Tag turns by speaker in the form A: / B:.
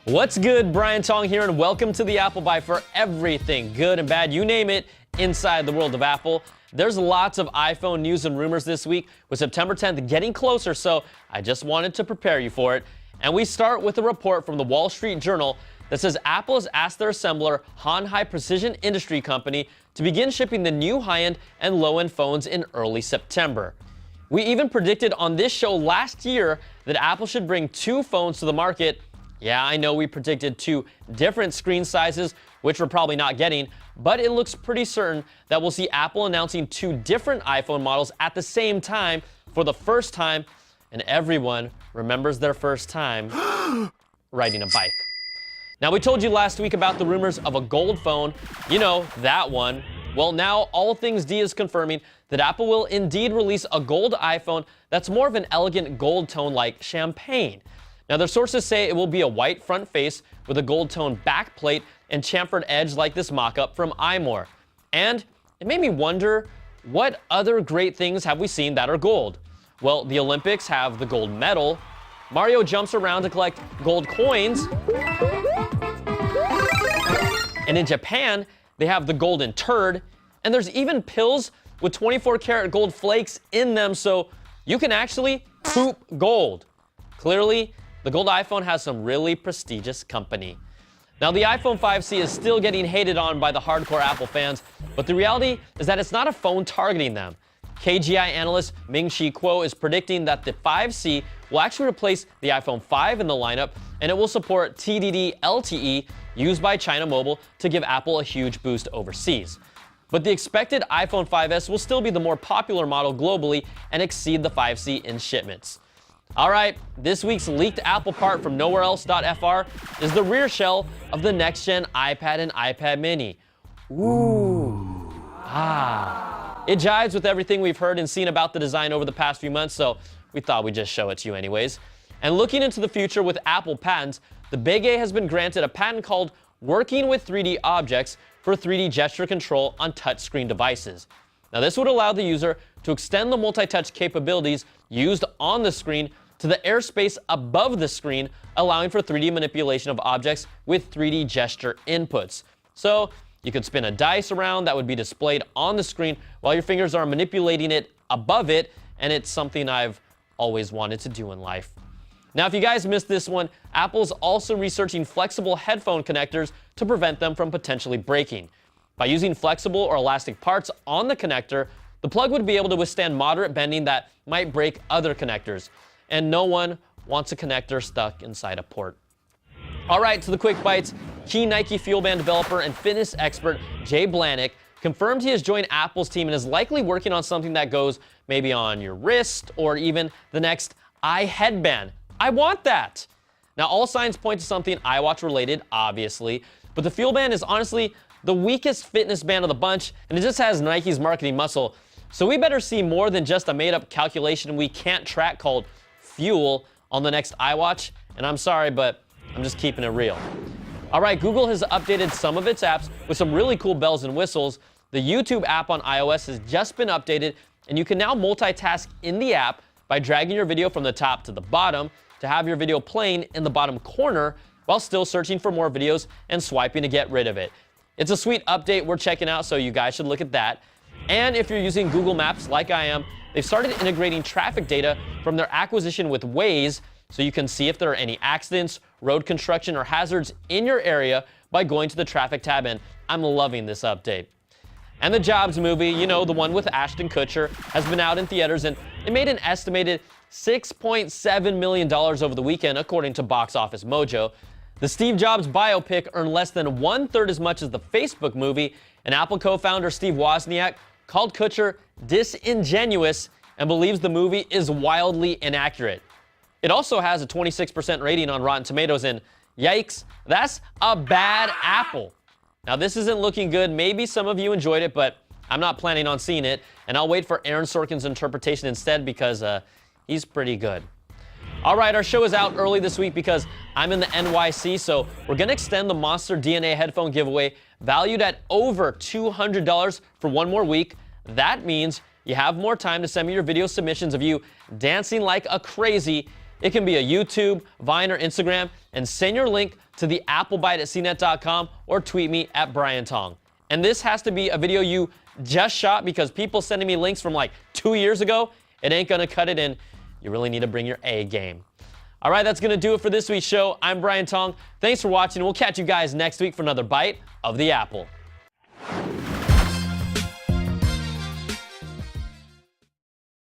A: What's good? Brian Tong here, and welcome to the Apple Byte for everything good and bad, you name it, inside the world of Apple. There's lots of iPhone news and rumors this week, with September 10th getting closer, so I just wanted to prepare you for it. And we start with a report from the Wall Street Journal that says Apple has asked their assembler, Han High Precision Industry Company, to begin shipping the new high-end and low-end phones in early September. We even predicted on this show last year that Apple should bring two phones to the market. Yeah, I know we predicted two different screen sizes, which we're probably not getting, but it looks pretty certain that we'll see Apple announcing two different iPhone models at the same time for the first time, and everyone remembers their first time riding a bike. Now, we told you last week about the rumors of a gold phone, you know, that one. Well, now All Things D is confirming that Apple will indeed release a gold iPhone that's more of an elegant gold tone like champagne. Now, their sources say it will be a white front face with a gold tone back plate and chamfered edge like this mock-up from iMore. And it made me wonder, what other great things have we seen that are gold? Well, the Olympics have the gold medal. Mario jumps around to collect gold coins. And in Japan, they have the golden turd. And there's even pills with 24-karat gold flakes in them, so you can actually poop gold. Clearly, the gold iPhone has some really prestigious company. Now, the iPhone 5C is still getting hated on by the hardcore Apple fans, but the reality is that it's not a phone targeting them. KGI analyst Ming-Chi Kuo is predicting that the 5C will actually replace the iPhone 5 in the lineup, and it will support TDD LTE used by China Mobile to give Apple a huge boost overseas. But the expected iPhone 5S will still be the more popular model globally and exceed the 5C in shipments. All right, this week's leaked Apple part from nowhereelse.fr is the rear shell of the next-gen iPad and iPad mini. Ooh. It jives with everything we've heard and seen about the design over the past few months, so we thought we'd just show it to you anyways. And looking into the future with Apple patents, the Big A has been granted a patent called Working with 3D Objects for 3D gesture control on touchscreen devices. Now, this would allow the user to extend the multi-touch capabilities used on the screen to the airspace above the screen, allowing for 3D manipulation of objects with 3D gesture inputs. So you could spin a dice around that would be displayed on the screen while your fingers are manipulating it above it, and it's something I've always wanted to do in life. Now, if you guys missed this one, Apple's also researching flexible headphone connectors to prevent them from potentially breaking. By using flexible or elastic parts on the connector, the plug would be able to withstand moderate bending that might break other connectors. And no one wants a connector stuck inside a port. All right, to the quick bites. Key Nike FuelBand developer and fitness expert Jay Blahnik confirmed he has joined Apple's team and is likely working on something that goes maybe on your wrist or even the next iHeadband. I want that. Now, all signs point to something iWatch related, obviously, but the FuelBand is honestly the weakest fitness band of the bunch, and it just has Nike's marketing muscle. So we better see more than just a made-up calculation we can't track called Fuel on the next iWatch, and I'm sorry, but I'm just keeping it real. All right, Google has updated some of its apps with some really cool bells and whistles. The YouTube app on iOS has just been updated, and you can now multitask in the app by dragging your video from the top to the bottom to have your video playing in the bottom corner while still searching for more videos and swiping to get rid of it. It's a sweet update we're checking out, so you guys should look at that. And if you're using Google Maps like I am, they've started integrating traffic data from their acquisition with Waze, so you can see if there are any accidents, road construction, or hazards in your area by going to the traffic tab, and I'm loving this update. And the Jobs movie, you know, the one with Ashton Kutcher, has been out in theaters, and it made an estimated $6.7 million over the weekend, according to Box Office Mojo. The Steve Jobs biopic earned less than 1/3 as much as the Facebook movie, and Apple co-founder Steve Wozniak called Kutcher disingenuous and believes the movie is wildly inaccurate. It also has a 26% rating on Rotten Tomatoes, and yikes, that's a bad apple. Now, this isn't looking good. Maybe some of you enjoyed it, but I'm not planning on seeing it, and I'll wait for Aaron Sorkin's interpretation instead because he's pretty good. All right, our show is out early this week because I'm in the NYC, so we're going to extend the Monster DNA headphone giveaway valued at over $200 for one more week. That means you have more time to send me your video submissions of you dancing like a crazy It can be a YouTube, Vine, or Instagram, and send your link to the applebyte@cnet.com or tweet me at Brian Tong. And this has to be a video you just shot, because people sending me links from like 2 years ago, it ain't gonna cut it in. You really need to bring your A game. All right, that's gonna do it for this week's show. I'm Brian Tong. Thanks for watching. We'll catch you guys next week for another Bite of the Apple.